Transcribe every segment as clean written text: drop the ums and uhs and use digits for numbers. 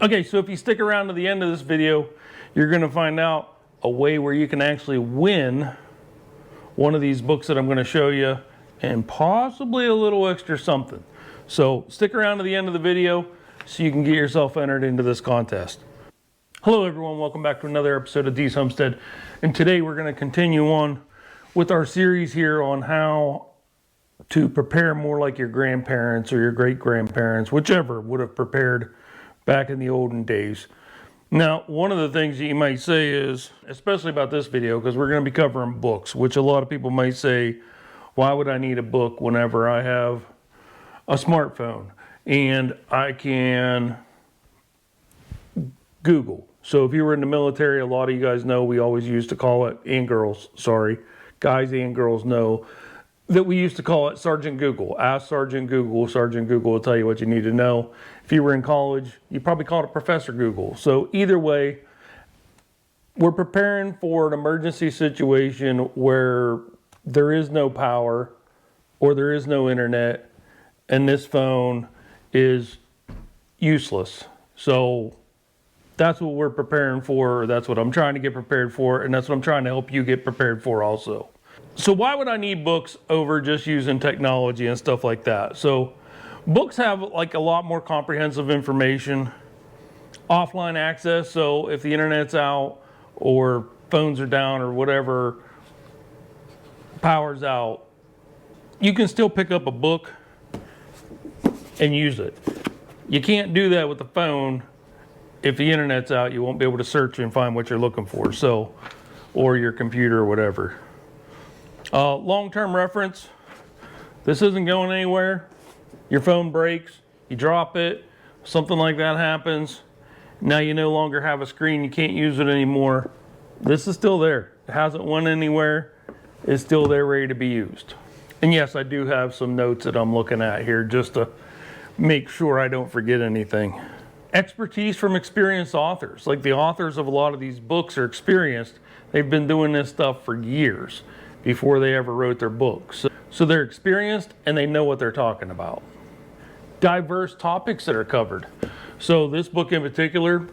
Okay, so if you stick around to the end of this video, you're going to find out a way where you can actually win one of these books that I'm going to show you, and possibly a little extra something. So stick around to the end of the video so you can get yourself entered into this contest. Hello everyone, welcome back to another episode of Dee's Homestead. And today we're going to continue on with our series here on how to prepare more like your grandparents or your great-grandparents, whichever would have prepared back in the olden days. Now, one of the things that you might say is, especially about this video, because we're going to be covering books, which a lot of people might say, why would I need a book whenever I have a smartphone and I can Google? So if you were in the military, a lot of you guys know we always used to call it, and girls, sorry, guys and girls know that we used to call it Sergeant Google. Ask Sergeant Google. Sergeant Google will tell you what you need to know. If you were in college, you probably called it Professor Google. So either way, we're preparing for an emergency situation where there is no power or there is no internet and this phone is useless. So that's what we're preparing for. That's what I'm trying to get prepared for, and that's what I'm trying to help you get prepared for also. So why would I need books over just using technology and stuff like that? So books have like a lot more comprehensive information, offline access. So if the internet's out or phones are down or whatever, power's out, you can still pick up a book and use it. You can't do that with the phone. If the internet's out, you won't be able to search and find what you're looking for. So, or your computer or whatever. Long-term reference, this isn't going anywhere. Your phone breaks, you drop it, something like that happens. Now you no longer have a screen, you can't use it anymore. This is still there. It hasn't went anywhere. It's still there ready to be used. And yes, I do have some notes that I'm looking at here just to make sure I don't forget anything. Expertise from experienced authors. Like the authors of a lot of these books are experienced. They've been doing this stuff for years before they ever wrote their books. So they're experienced and they know what they're talking about. Diverse topics that are covered. So this book in particular,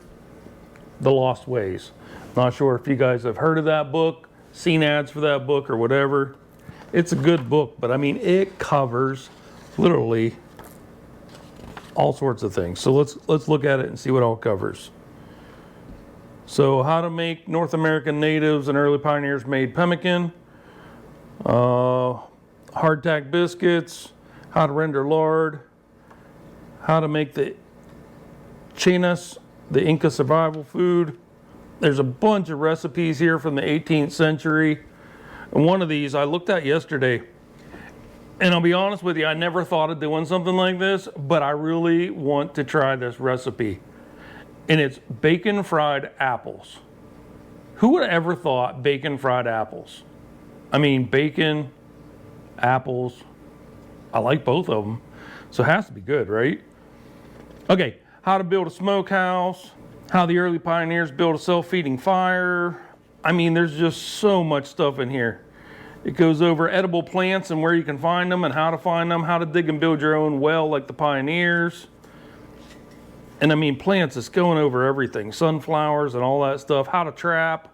The Lost Ways. Not sure if you guys have heard of that book, seen ads for that book or whatever. It's a good book, but I mean, it covers literally all sorts of things. So let's look at it and see what all it covers. So how to make North American natives and early pioneers made pemmican. Hardtack biscuits, how to render lard, how to make the chinas, the Inca survival food. There's a bunch of recipes here from the 18th century. And one of these I looked at yesterday. And I'll be honest with you, I never thought of doing something like this, but I really want to try this recipe. And it's bacon fried apples. Who would have ever thought bacon fried apples? I mean, bacon, apples, I like both of them. So it has to be good, right? Okay, how to build a smokehouse, how the early pioneers built a self-feeding fire. I mean, there's just so much stuff in here. It goes over edible plants and where you can find them and how to find them, how to dig and build your own well like the pioneers. And I mean, plants, it's going over everything. Sunflowers and all that stuff, how to trap,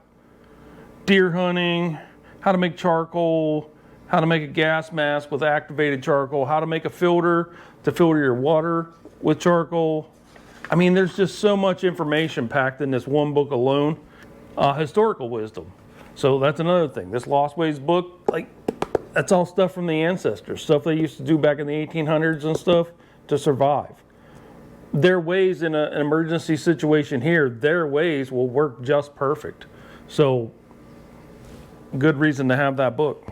deer hunting, how to make charcoal, how to make a gas mask with activated charcoal, how to make a filter to filter your water with charcoal. I mean, there's just so much information packed in this one book alone. Historical wisdom. So that's another thing. This Lost Ways book, like, that's all stuff from the ancestors, stuff they used to do back in the 1800s and stuff to survive. Their ways in an emergency situation here, their ways will work just perfect. So good reason to have that book.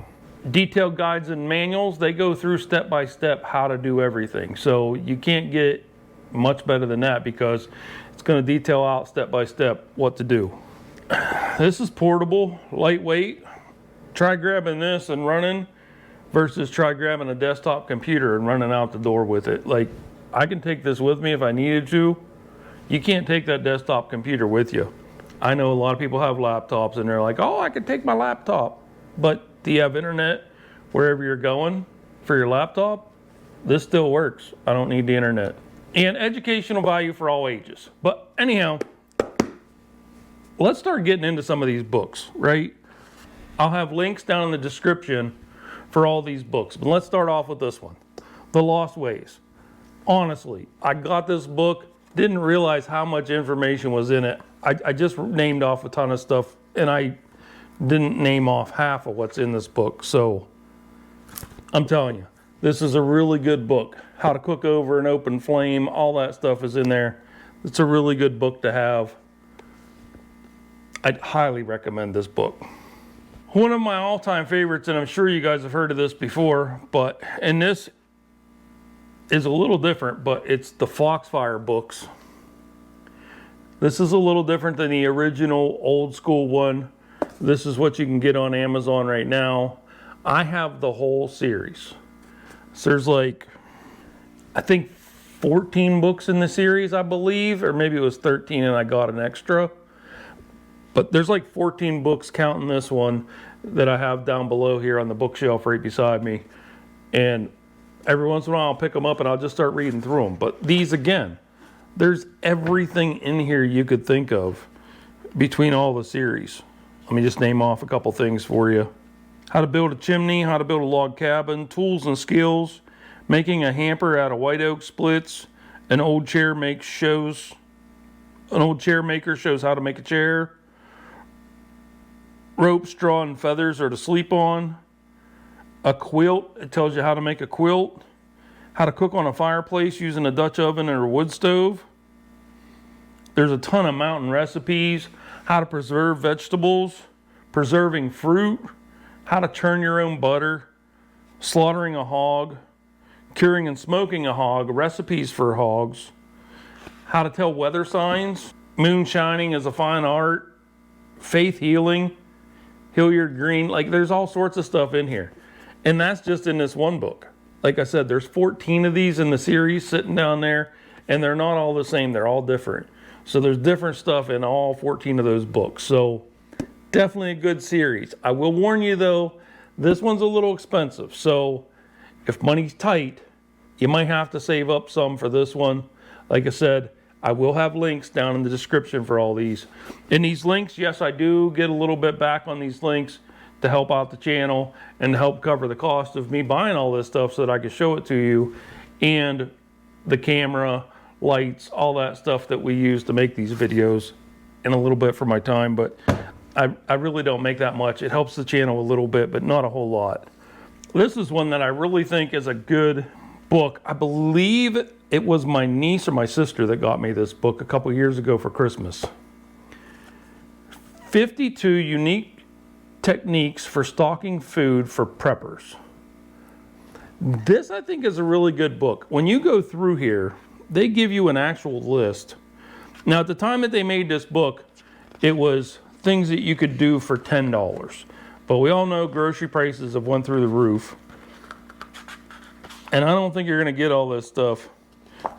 Detailed guides and manuals, they go through step by step how to do everything. So you can't get much better than that because it's going to detail out step by step what to do. This is portable, lightweight. Try grabbing this and running versus try grabbing a desktop computer and running out the door with it. Like, I can take this with me if I needed to. You can't take that desktop computer with you. I know a lot of people have laptops and they're like, oh, I can take my laptop. But do you have internet wherever you're going for your laptop? This still works. I don't need the internet. and educational value for all ages. But anyhow, let's start getting into some of these books, right? I'll have links down in the description for all these books, but let's start off with this one, The Lost Ways. Honestly, I got this book, didn't realize how much information was in it. I just named off a ton of stuff, and I didn't name off half of what's in this book. So I'm telling you, this is a really good book. How to cook over an open flame, all that stuff is in there. It's a really good book to have. I'd highly recommend this book. One of my all-time favorites, and I'm sure you guys have heard of this before, and this is a little different, but it's the Foxfire books. This is a little different than the original old school one. This is what you can get on Amazon right now. I have the whole series. So there's like, I think 14 books in the series, I believe, or maybe it was 13 and I got an extra. But there's like 14 books counting this one that I have down below here on the bookshelf right beside me. And every once in a while I'll pick them up and I'll just start reading through them. But these, again, there's everything in here you could think of between all the series. Let me just name off a couple things for you. How to build a chimney, how to build a log cabin, tools and skills, making a hamper out of white oak splits, an old chair maker shows how to make a chair, rope, straw, and feathers are to sleep on, a quilt, it tells you how to make a quilt, how to cook on a fireplace using a Dutch oven or a wood stove. There's a ton of mountain recipes, how to preserve vegetables, preserving fruit, how to churn your own butter, slaughtering a hog, curing and smoking a hog, recipes for hogs, how to tell weather signs, moonshining is a fine art, faith healing, Hilliard Green, like there's all sorts of stuff in here. And that's just in this one book. Like I said, there's 14 of these in the series sitting down there, and they're not all the same, they're all different. So there's different stuff in all 14 of those books. So definitely a good series. I will warn you though, this one's a little expensive. So if money's tight, you might have to save up some for this one. Like I said, I will have links down in the description for all these. In these links, yes, I do get a little bit back on these links to help out the channel and to help cover the cost of me buying all this stuff so that I can show it to you, and the camera, lights, all that stuff that we use to make these videos, and a little bit for my time, but I really don't make that much. It helps the channel a little bit, but not a whole lot. This is one that I really think is a good book. I believe it was my niece or my sister that got me this book a couple years ago for Christmas. 52 Unique Techniques for Stocking Food for Preppers. This, I think, is a really good book. When you go through here, they give you an actual list. Now, at the time that they made this book, it was things that you could do for $10. But we all know grocery prices have went through the roof. And I don't think you're going to get all this stuff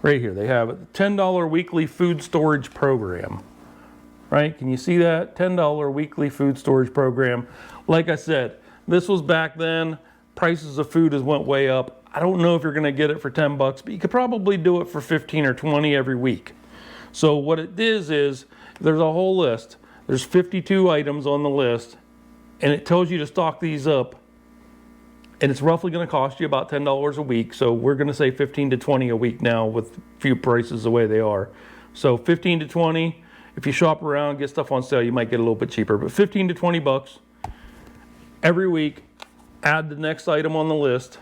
right here. They have it. $10 weekly food storage program. Right? Can you see that? $10 weekly food storage program. Like I said, this was back then. Prices of food has went way up. I don't know if you're going to get it for 10 bucks, but you could probably do it for 15 or 20 every week. So what it is there's a whole list. There's 52 items on the list, and it tells you to stock these up. And it's roughly going to cost you about $10 a week. So we're going to say 15 to 20 a week now with few prices the way they are. So 15 to 20. If you shop around, get stuff on sale, you might get a little bit cheaper, but 15 to 20 bucks every week. Add the next item on the list,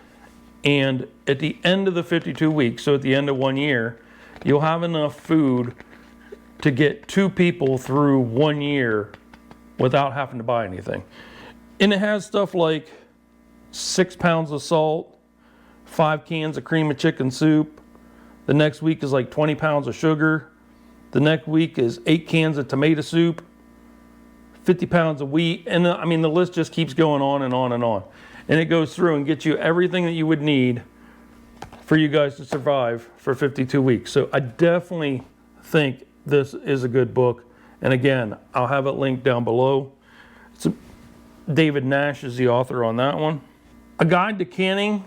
and at the end of the 52 weeks, so at the end of 1 year, you'll have enough food to get 2 people through 1 year without having to buy anything. And it has stuff like 6 pounds of salt, 5 cans of cream of chicken soup. The next week is like 20 pounds of sugar. The next week is 8 cans of tomato soup, 50 pounds of wheat. And I mean, the list just keeps going on and on and on. And it goes through and gets you everything that you would need for you guys to survive for 52 weeks. So I definitely think this is a good book. And again, I'll have it linked down below. David Nash is the author on that one. A Guide to Canning,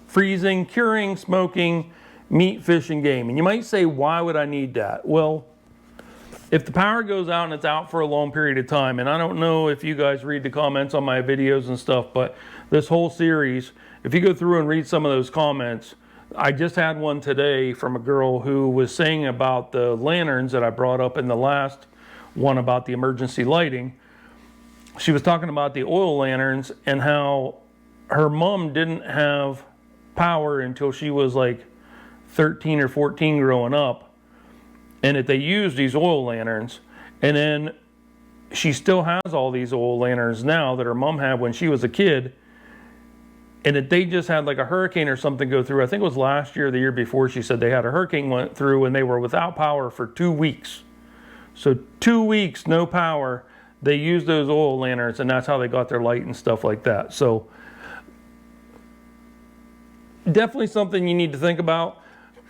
Freezing, Curing, Smoking, meat, fish, and game. And you might say, why would I need that? Well, if the power goes out and it's out for a long period of time, and I don't know if you guys read the comments on my videos and stuff, but this whole series, if you go through and read some of those comments, I just had one today from a girl who was saying about the lanterns that I brought up in the last one about the emergency lighting. She was talking about the oil lanterns and how her mom didn't have power until she was like 13 or 14 growing up, and that they used these oil lanterns, and then she still has all these oil lanterns now that her mom had when she was a kid, and that they just had like a hurricane or something go through. I think it was last year or the year before. She said they had a hurricane went through and they were without power for 2 weeks. So 2 weeks, no power. They used those oil lanterns, and that's how they got their light and stuff like that. So definitely something you need to think about.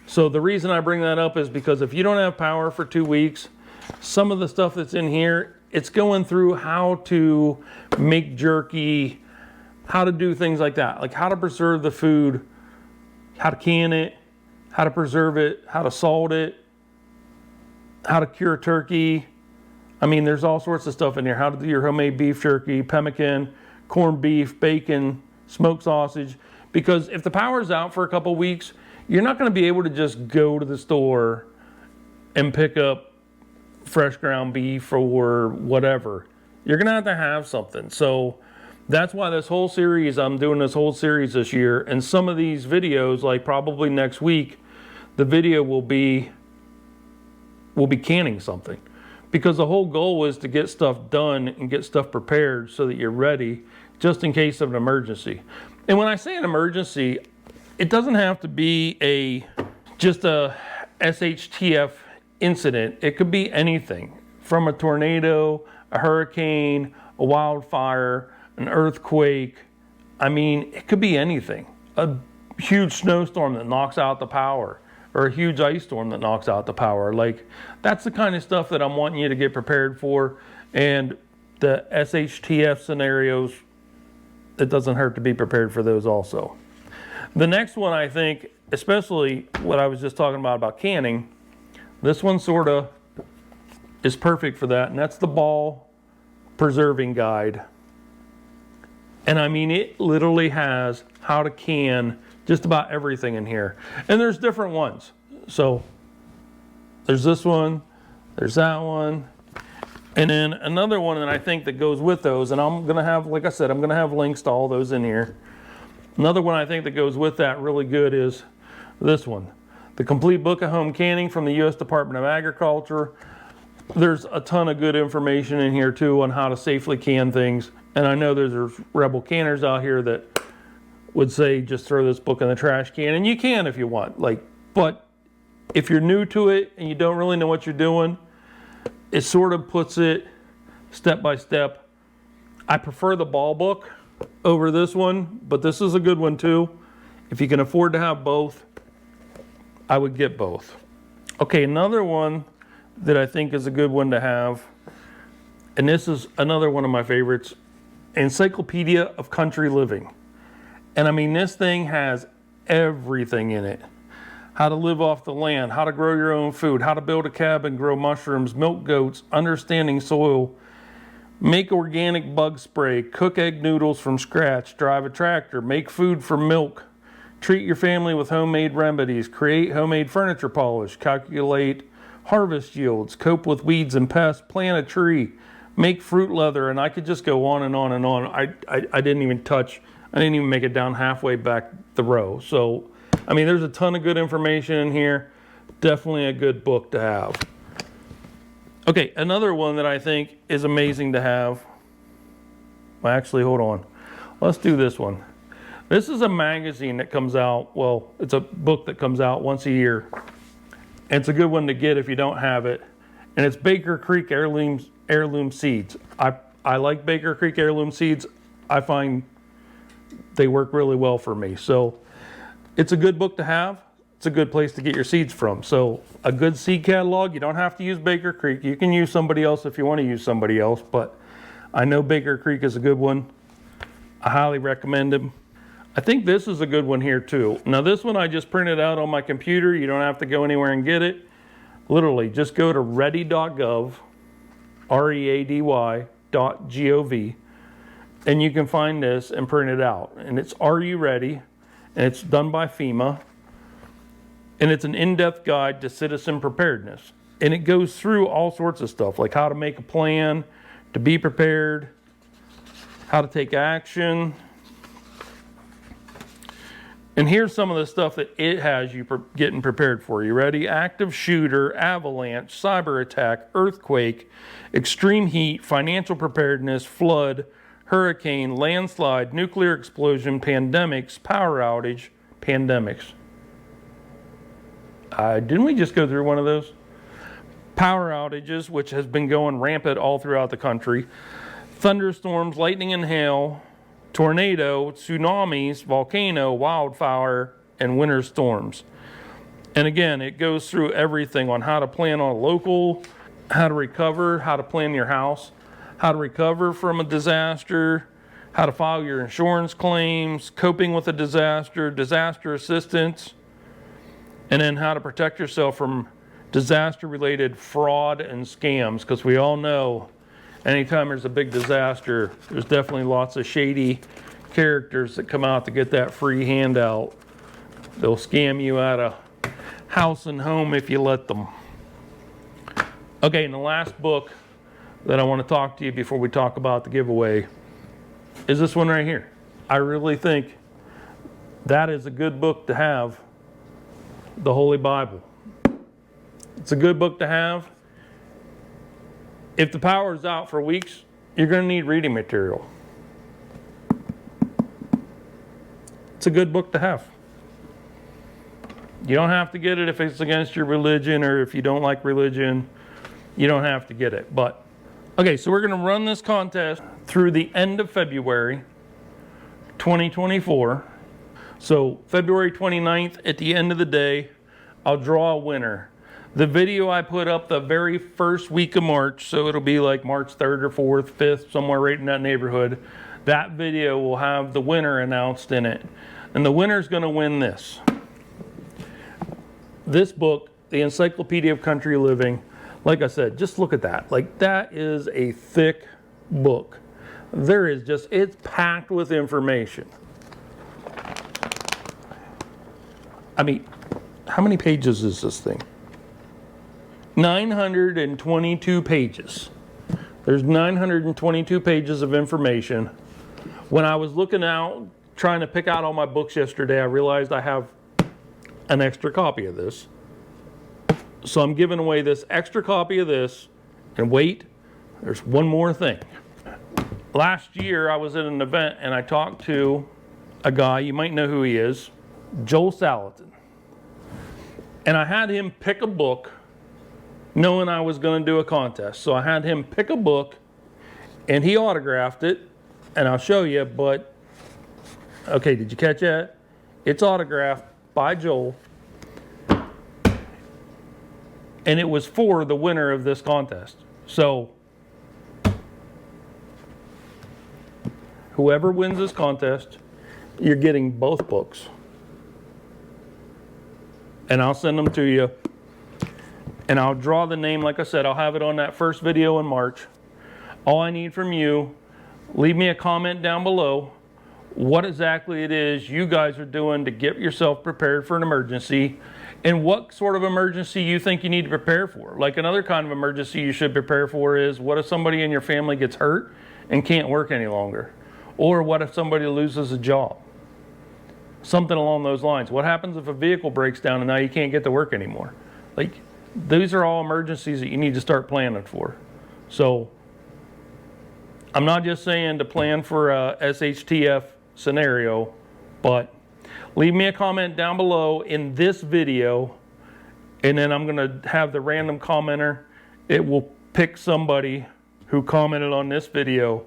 So the reason I bring that up is because if you don't have power for 2 weeks, some of the stuff that's in here, it's going through how to make jerky, how to do things like that, like how to preserve the food, how to can it, how to preserve it, how to salt it, how to cure turkey. I mean, there's all sorts of stuff in here. How to do your homemade beef jerky, pemmican, corned beef, bacon, smoked sausage. Because if the power's out for a couple weeks, you're not going to be able to just go to the store and pick up fresh ground beef or whatever. You're going to have something. So that's why this whole series, I'm doing this whole series this year. And some of these videos, like probably next week, the video will be canning something. Because the whole goal was to get stuff done and get stuff prepared so that you're ready just in case of an emergency. And when I say an emergency, it doesn't have to be just a SHTF incident. It could be anything from a tornado, a hurricane, a wildfire, an earthquake. I mean, it could be anything. A huge snowstorm that knocks out the power, or a huge ice storm that knocks out the power. Like, that's the kind of stuff that I'm wanting you to get prepared for. And the SHTF scenarios, it doesn't hurt to be prepared for those also. The next one, I think, especially what I was just talking about canning, this one sort of is perfect for that, and that's the Ball Preserving Guide. And I mean, it literally has how to can just about everything in here. And there's different ones. So there's this one, there's that one, and then another one that I think that goes with those, and I'm gonna have, like I said, I'm gonna have links to all those in here. Another one I think that goes with that really good is this one, The Complete Book of Home Canning from the U.S. Department of Agriculture. There's a ton of good information in here too on how to safely can things. And I know there's rebel canners out here that would say just throw this book in the trash can, and you can if you want. But if you're new to it and you don't really know what you're doing, it sort of puts it step by step. I prefer the Ball book over this one, but this is a good one too. If you can afford to have both, I would get both. Okay, another one that I think is a good one to have, and this is another one of my favorites, Encyclopedia of Country Living. And I mean, this thing has everything in it. How to live off the land, how to grow your own food, how to build a cabin, grow mushrooms, milk goats, understanding soil, make organic bug spray, cook egg noodles from scratch, drive a tractor, make food from milk, treat your family with homemade remedies, create homemade furniture polish, calculate harvest yields, cope with weeds and pests, plant a tree, make fruit leather, and I could just go on and on and on. I didn't even make it down halfway back the row. So, I mean, there's a ton of good information in here. Definitely a good book to have. Okay, another one that I think is amazing to have. Well, actually, hold on. Let's do this one. This is a magazine that comes out, well, it's a book that comes out once a year. And it's a good one to get if you don't have it. And it's Baker Creek Heirloom Seeds. I like Baker Creek Heirloom Seeds. I find they work really well for me. So it's a good book to have. It's a good place to get your seeds from. So a good seed catalog, you don't have to use Baker Creek. You can use somebody else if you want to use somebody else, but I know Baker Creek is a good one. I highly recommend them. I think this is a good one here too. Now this one I just printed out on my computer. You don't have to go anywhere and get it. Literally, just go to ready.gov, ready.gov, and you can find this and print it out. And it's Are You Ready? And it's done by FEMA. And it's an in-depth guide to citizen preparedness. And it goes through all sorts of stuff, like how to make a plan, to be prepared, how to take action. And here's some of the stuff that it has you getting prepared for. You ready? Active shooter, avalanche, cyber attack, earthquake, extreme heat, financial preparedness, flood, hurricane, landslide, nuclear explosion, pandemics, power outage, pandemics. Didn't we just go through one of those? Power outages, which has been going rampant all throughout the country. Thunderstorms, lightning and hail, tornado, tsunamis, volcano, wildfire, and winter storms. And again, it goes through everything on how to plan on a local, how to recover, how to plan your house, how to recover from a disaster, how to file your insurance claims, coping with a disaster, disaster assistance, and then how to protect yourself from disaster-related fraud and scams, because we all know anytime there's a big disaster, there's definitely lots of shady characters that come out to get that free handout. They'll scam you out of house and home if you let them. Okay, and the last book that I want to talk to you before we talk about the giveaway is this one right here. I really think that is a good book to have, the Holy Bible. It's a good book to have. If the power is out for weeks, you're going to need reading material. It's a good book to have. You don't have to get it if it's against your religion or if you don't like religion. You don't have to get it. But, okay, so we're going to run this contest through the end of February 2024. So February 29th, at the end of the day, I'll draw a winner. The video I put up the very first week of March, so it'll be like March 3rd or 4th, 5th, somewhere right in that neighborhood. That video will have the winner announced in it. And the winner's going to win this. This book, The Encyclopedia of Country Living. Like I said, just look at that. Like, that is a thick book. There is just, it's packed with information. I mean, how many pages is this thing? 922 pages. There's 922 pages of information. When I was looking out, trying to pick out all my books yesterday, I realized I have an extra copy of this. So I'm giving away this extra copy of this. And wait, there's one more thing. Last year I was at an event and I talked to a guy, you might know who he is, Joel Salatin. And I had him pick a book knowing I was going to do a contest. So I had him pick a book and he autographed it, and I'll show you, but okay, did you catch that? It's autographed by Joel, and it was for the winner of this contest. So whoever wins this contest, you're getting both books. And I'll send them to you. And I'll draw the name, like I said, I'll have it on that first video in March. All I need from you, leave me a comment down below what exactly it is you guys are doing to get yourself prepared for an emergency, and what sort of emergency you think you need to prepare for. Like, another kind of emergency you should prepare for is, what if somebody in your family gets hurt and can't work any longer? Or what if somebody loses a job? Something along those lines. What happens if a vehicle breaks down and now you can't get to work anymore? Like, these are all emergencies that you need to start planning for. So I'm not just saying to plan for a SHTF scenario, but leave me a comment down below in this video, and then I'm going to have the random commenter. It will pick somebody who commented on this video,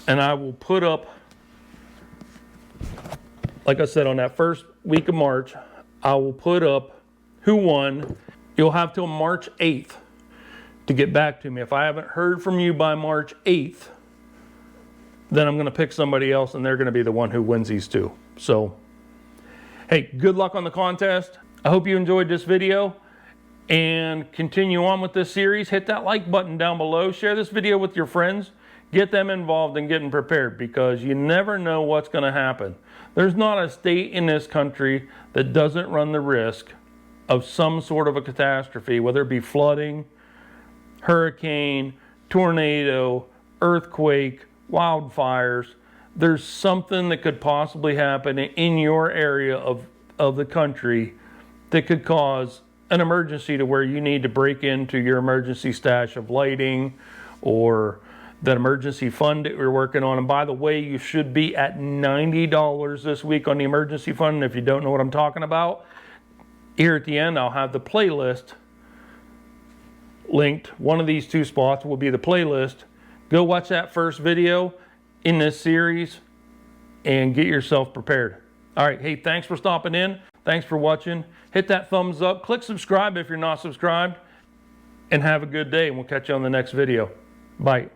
and I will put up, like I said, on that first week of March, I will put up who won. You'll have till March 8th to get back to me. If I haven't heard from you by March 8th, then I'm going to pick somebody else, and they're going to be the one who wins these two. So, hey, good luck on the contest. I hope you enjoyed this video and continue on with this series. Hit that like button down below. Share this video with your friends. Get them involved in getting prepared, because you never know what's going to happen. There's not a state in this country that doesn't run the risk of some sort of a catastrophe, whether it be flooding, hurricane, tornado, earthquake, wildfires. There's something that could possibly happen in your area of the country that could cause an emergency to where you need to break into your emergency stash of lighting or that emergency fund that we're working on. And by the way, you should be at $90 this week on the emergency fund. And if you don't know what I'm talking about, here at the end, I'll have the playlist linked. One of these two spots will be the playlist. Go watch that first video in this series and get yourself prepared. All right, hey, thanks for stopping in. Thanks for watching. Hit that thumbs up. Click subscribe if you're not subscribed. And have a good day. And we'll catch you on the next video. Bye.